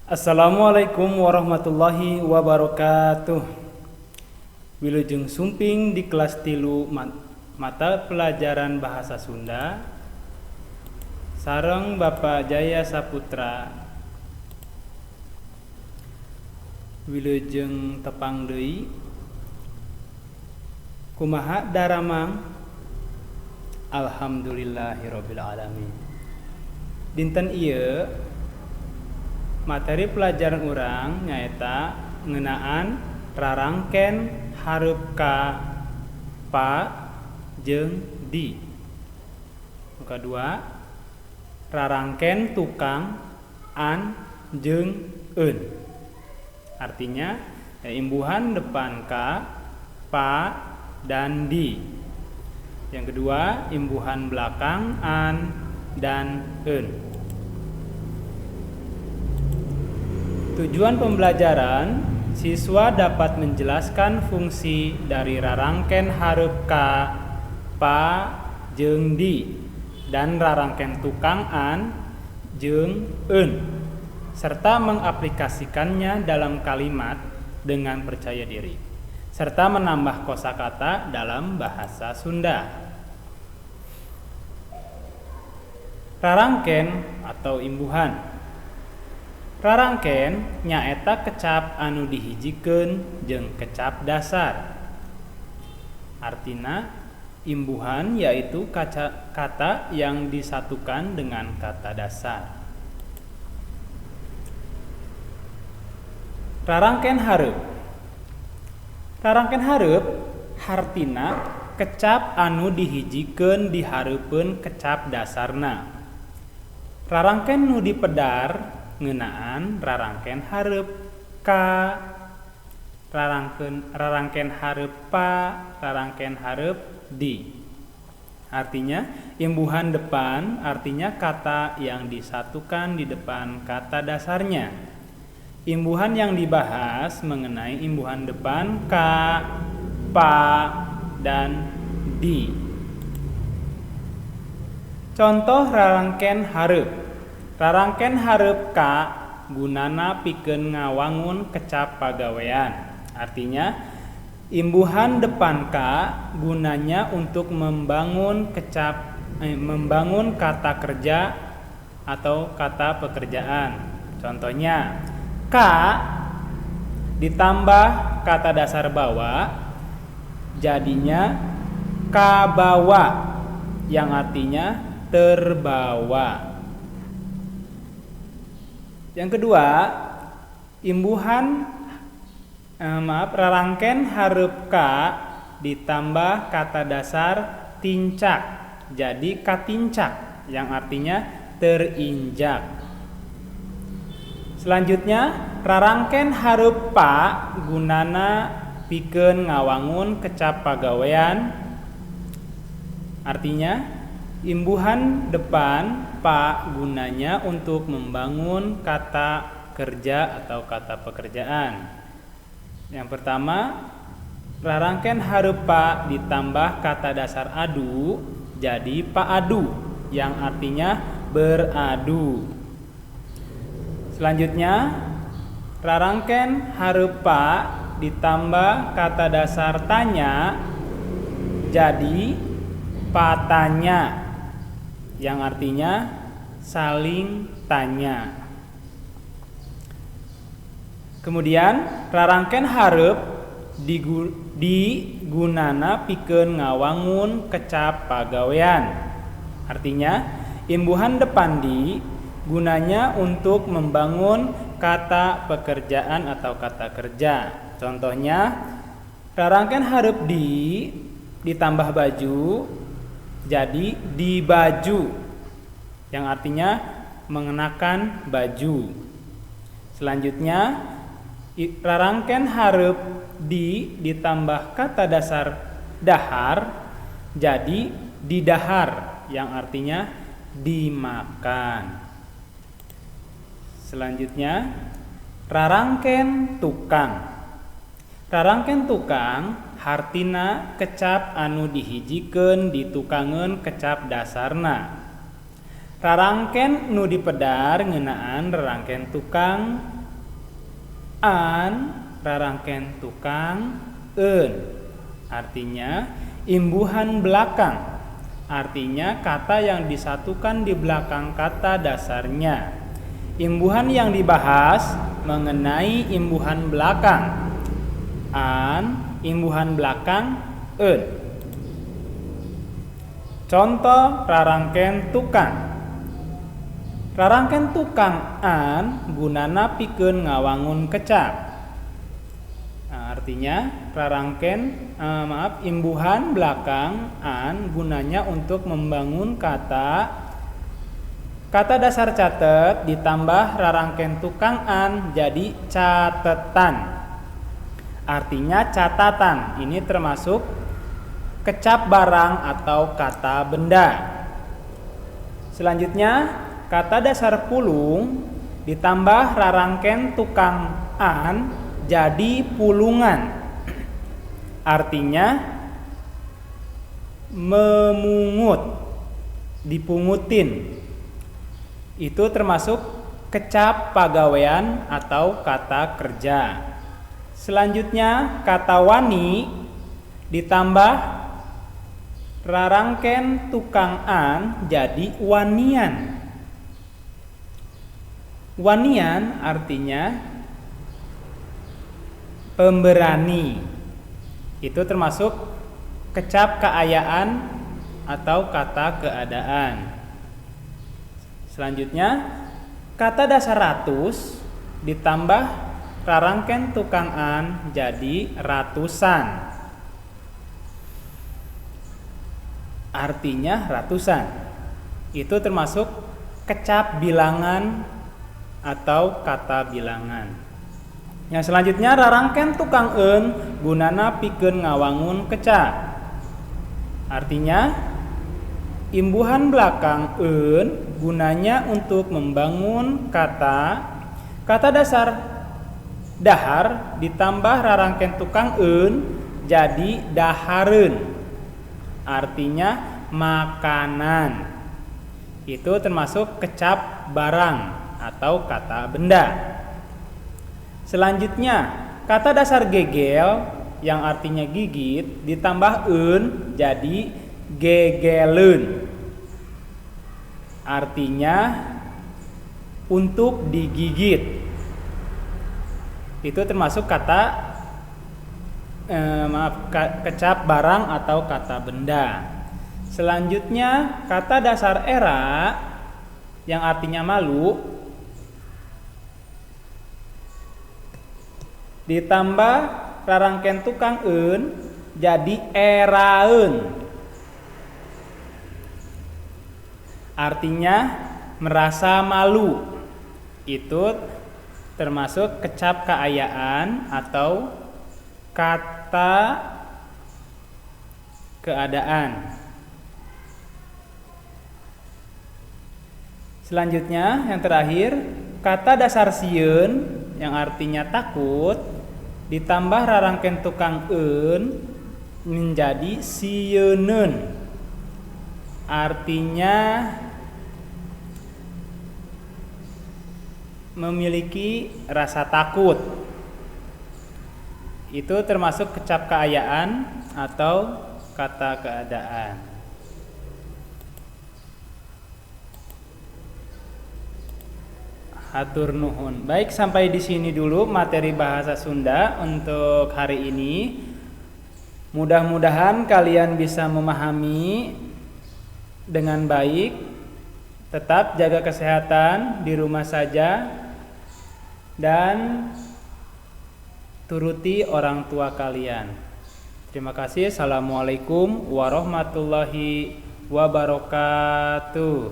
Assalamualaikum warahmatullahi wabarakatuh. Wilujeng sumping di kelas tilu mata pelajaran bahasa Sunda sareng Bapak Jaya Saputra. Wilujeng tepang deui. Kumaha daramang? Alhamdulillahirabbil alamin. Dinten ieu materi pelajaran urang nyaeta ngeunaan rarangken hareup ka pa jeung di. Nu kadua rarangken tukang an jeung eun. Artinya imbuhan depan ka, pa dan di. Yang kedua imbuhan belakang an dan eun. Tujuan pembelajaran, siswa dapat menjelaskan fungsi dari rarangken hareup ka, pa, jeung di, dan rarangken tukang an, jeung eun, serta mengaplikasikannya dalam kalimat dengan percaya diri, serta menambah kosakata dalam bahasa Sunda. Rarangken atau imbuhan. Rarangken nyaeta kecap anu dihijikeun jeung kecap dasar. Artina imbuhan yaitu kata yang disatukan dengan kata dasar. Rarangken hareup. Rarangken hareup hartina kecap anu dihijikeun dihareupeun kecap dasarna. Rarangken nu dipedar ngeunaan rarangken hareup ka, rarangken hareup pa, rarangken hareup di. Artinya imbuhan depan artinya kata yang disatukan di depan kata dasarnya. Imbuhan yang dibahas mengenai imbuhan depan ka, pa, dan di. Contoh rarangken hareup. Rarangken hareup ka gunana pikeun ngawangun kecap pagawean. Artinya imbuhan depan ka gunanya untuk membangun kata kerja atau kata pekerjaan. Contohnya ka ditambah kata dasar bawa jadinya kabawa yang artinya terbawa. Yang kedua, rarangken hareup ka ditambah kata dasar tincak jadi katincak yang artinya terinjak. Selanjutnya rarangken hareup pa gunana pikeun ngawangun kecap pagawean. Artinya imbuhan depan pa gunanya untuk membangun kata kerja atau kata pekerjaan. Yang pertama, rarangken hareup pa ditambah kata dasar adu jadi paadu yang artinya beradu. Selanjutnya, rarangken hareup pa ditambah kata dasar tanya jadi patanya yang artinya saling tanya. Kemudian rarangken hareup digunana pikeun ngawangun kecap pagawean. Artinya imbuhan depan di gunanya untuk membangun kata pekerjaan atau kata kerja. Contohnya rarangken hareup ditambah baju jadi di baju yang artinya mengenakan baju. Selanjutnya rarangken hareup ditambah kata dasar dahar jadi didahar yang artinya dimakan. Selanjutnya rarangken tukang. Rarangken tukang hartina kecap anu dihijikeun ditukangeun kecap dasarna. Rarangken nu dipedar ngeunaan rarangken tukang an, rarangken tukang eun. Artinya imbuhan belakang, artinya kata yang disatukan di belakang kata dasarnya. Imbuhan yang dibahas mengenai imbuhan belakang an, imbuhan belakang eun. Contoh rarangken tukang. Rarangken tukang an gunana pikeun ngawangun kecap. Nah, artinya rarangken imbuhan belakang an gunanya untuk membangun kata dasar catet ditambah rarangken tukang an jadi catetan. Artinya catatan. Ini termasuk kecap barang atau kata benda. Selanjutnya kata dasar pulung ditambah rarangken tukang an jadi pulungan. Artinya memungut, dipungutin. Itu termasuk kecap pagawean atau kata kerja. Selanjutnya kata wani ditambah rarangken tukang an jadi wanian. Wanian artinya pemberani. Itu termasuk kecap keayaan atau kata keadaan. Selanjutnya kata dasar ratus ditambah rarangken tukang an jadi ratusan. Artinya ratusan. Itu termasuk kecap bilangan atau kata bilangan. Yang selanjutnya rarangken tukang eun gunana pikeun ngawangun kecap. Artinya imbuhan belakang eun gunanya untuk membangun kata dasar dahar ditambah rarangken tukang eun jadi dahareun. Artinya makanan. Itu termasuk kecap barang atau kata benda. Selanjutnya kata dasar gegel yang artinya gigit ditambah eun jadi gegeleun. Artinya untuk digigit. Itu termasuk kata kecap barang atau kata benda. Selanjutnya kata dasar era yang artinya malu ditambah rarangken tukang eun jadi eraeun. Artinya merasa malu. Itu termasuk kecap keayaan atau kata keadaan. Selanjutnya yang terakhir kata dasar sieun yang artinya takut ditambah rarangken tukang eun menjadi sieuneun. Artinya memiliki rasa takut. Itu termasuk kecap keayaan atau kata keadaan. Hatur nuhun. Baik, sampai di sini dulu materi bahasa Sunda untuk hari ini. Mudah-mudahan kalian bisa memahami dengan baik. Tetap jaga kesehatan di rumah saja dan turuti orang tua kalian. Terima kasih. Assalamualaikum warahmatullahi wabarakatuh.